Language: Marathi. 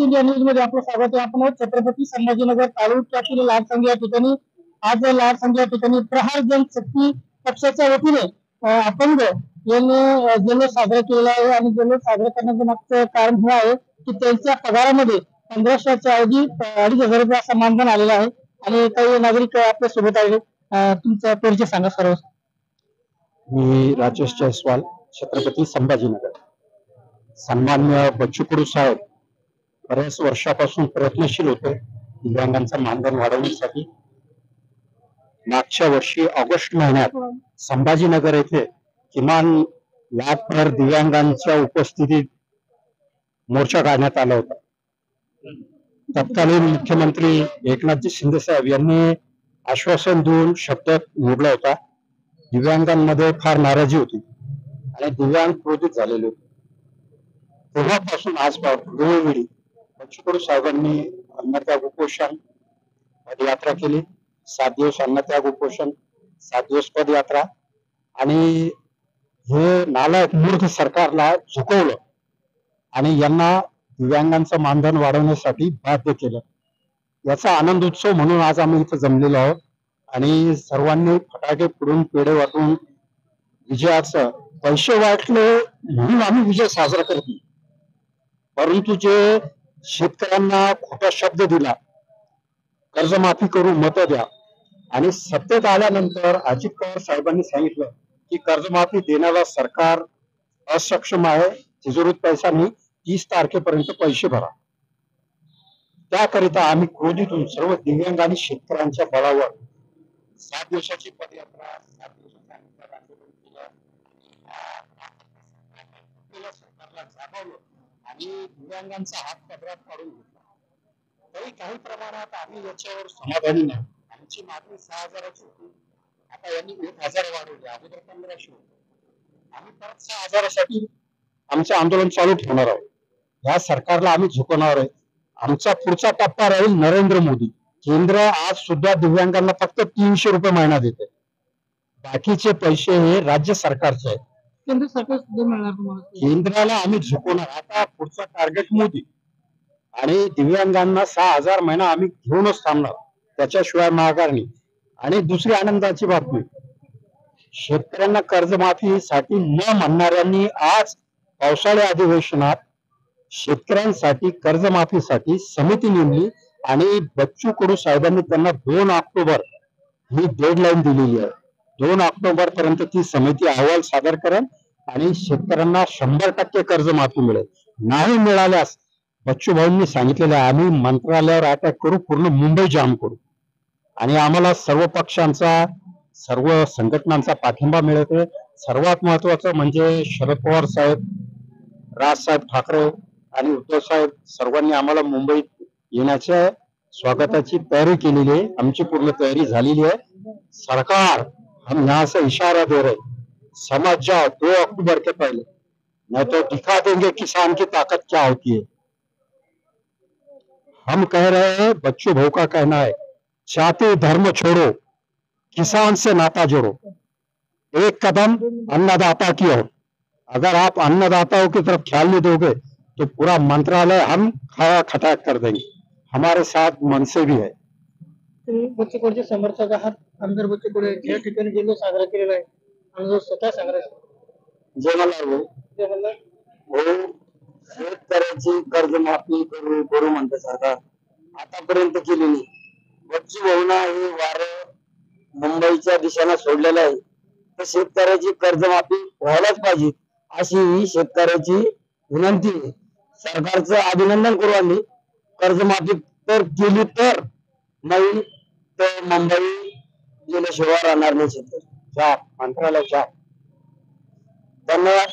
इंडिया न्यूज मध्ये आपलं स्वागत आहे. आपण छत्रपती संभाजीनगर तालुक्यातील लाडसंगी या ठिकाणी आज लाडसंगी या ठिकाणी प्रहार जनशक्ती पक्षाच्या वतीने अपंग यांनी जल्लोष साजरा केलेला आहे आणि जल्लोष साजरा करण्याचं मागचं कारण हे आहे की त्यांच्या पगारामध्ये 1500च्या ऐवजी 2500 रुपये असं मानधन आलेलं आहे आणि काही नागरिक आपल्या सोबत आले. तुमचा परिचय सांगा सर्व. मी राजेश जयस्वाल, छत्रपती संभाजीनगर. सन्मान्य बच्चू कडू साहेब बऱ्याच वर्षापासून प्रयत्नशील होते दिव्यांगांचं मानधन वाढवण्यासाठी. मागच्या वर्षी ऑगस्ट महिन्यात संभाजीनगर येथे किमान लाखभर दिव्यांगांच्या उपस्थितीत मोर्चा काढण्यात आला होता. तत्कालीन मुख्यमंत्री एकनाथजी शिंदे साहेब यांनी आश्वासन देऊन शब्द मोडला होता. दिव्यांगांमध्ये फार नाराजी होती आणि दिव्यांग क्रोधित झालेले होते. तेव्हापासून आज वेळोवेळी बच्चू कडू साहेबांनी अन्नत्याग उपोषण पदयात्रा केली. 7 दिवस अन्नत्याग उपोषण, 7 दिवस पदयात्रा आणि हे नालायक मूर्ख सरकारला झुकवलं आणि यांना दिव्यांगांचं मानधन वाढवण्यासाठी बाध्य केलं. याचा आनंद उत्सव म्हणून आज आम्ही इथं जमलेलो आहोत आणि सर्वांनी फटाके फोडून पेढे वाटून विजयाचं पैसे वाटले म्हणून आम्ही विजय साजरा करतो. परंतु जे शेतकऱ्यांना खोटा शब्द दिला, कर्जमाफी करू मतं द्या आणि सत्तेत आल्यानंतर अजित पवार साहेबांनी सांगितलं की कर्जमाफी देण्याला सरकार असक्षम आहे, तिजोरीत पैसा नाही, 30 तारखेपर्यंत पैसे भरा. त्याकरिता आम्ही क्रोधित होऊन सर्व दिव्यांग आणि शेतकऱ्यांच्या बळावर 7 दिवसाची पदयात्रा, 7 दिवसाचं आंदोलन केलं, सरकारला जागवलं आणि दिव्यांगांचा हात पदरात काढून घेतला. तरी काही प्रमाणात आम्ही याच्यावर समाधानी नाही. आमची मागणी 6000ची होती, आता यांनी 1000 वाढवले. अगोदर 1500 होते. आम्ही परत 6000साठी आमचं आंदोलन चालू ठेवणार आहोत. या सरकारला आम्ही झुकवणार आहे. आमचा पुढचा टप्पा राहील नरेंद्र मोदी. केंद्र आज सुद्धा दिव्यांगांना फक्त 300 रुपये महिना देते. बाकीचे पैसे हे राज्य सरकारचे आहेत. केंद्र सरकार सुद्धा मिळणार तुम्हाला. केंद्राला आम्ही झुकवणार. आता पुढचा टार्गेट मोदी आणि दिव्यांगांना 6000 महिना आम्ही घेऊनच थांबणार, त्याच्याशिवाय माघार नाही. आणि दुसरी आनंदाची बातमी, शेतकऱ्यांना कर्जमाफीसाठी न म्हणणाऱ्यांनी आज पावसाळी अधिवेशनात शेतकऱ्यांसाठी कर्जमाफीसाठी समिती नेमली आणि बच्चू कडू साहेबांनी त्यांना 2 ऑक्टोबर ही डेडलाईन दिलेली आहे. 2 ऑक्टोबर पर्यंत ती समिती अहवाल सादर करेल आणि शेतकऱ्यांना 100% कर्जमाफी मिळेल. नाही मिळाल्यास बच्चू भाऊंनी सांगितलेलं आहे, आम्ही मंत्रालयावर अटॅक करू, पूर्ण मुंबई जाम करू. आणि आम्हाला सर्व पक्षांचा, सर्व संघटनांचा पाठिंबा मिळतोय. सर्वात महत्वाचं म्हणजे शरद पवार साहेब, राजसाहेब ठाकरे आणि उद्धव साहेब सर्वांनी आम्हाला मुंबईत येण्याच्या स्वागताची तयारी केलेली आहे. आमची पूर्ण तयारी झालेली आहे. सरकार हम यहाँ से इशारा दे रहे, समझ जाओ 2 अक्टूबर के पहले, नहीं तो दिखा देंगे किसान की ताकत क्या होती है. हम कह रहे हैं, बच्चू भाऊ का कहना है, जाति धर्म छोड़ो, किसान से नाता जोड़ो, एक कदम अन्नदाता की ओर. अगर आप अन्नदाताओं की तरफ ख्याल नहीं दोगे तो पूरा मंत्रालय हम खड़ा खटाक कर देंगे. हमारे साथ मनसे भी है. तुम्ही बच्चू कडूचे समर्थक आहात. आमदार बच्चू कडू या ठिकाणी जल्लोष साजरा केलेला आहे आणि स्वतः सांगायचं. जय मल्हार भाऊ, शेतकऱ्याची कर्जमाफी करू म्हणते सरकार, आतापर्यंत केली नाही. बच्चू भाऊना हे वारं मुंबईच्या दिशेने सोडलेलं आहे. तर शेतकऱ्याची कर्जमाफी व्हायलाच पाहिजे अशी ही शेतकऱ्याची विनंती आहे. सरकारचं अभिनंदन करू आम्ही. कर्जमाफी तर केली तर, नाही तर मुंबई गेल्याशिवाय राहणार नाही. शेतकरी जा मंत्रालयात जा. धन्यवाद.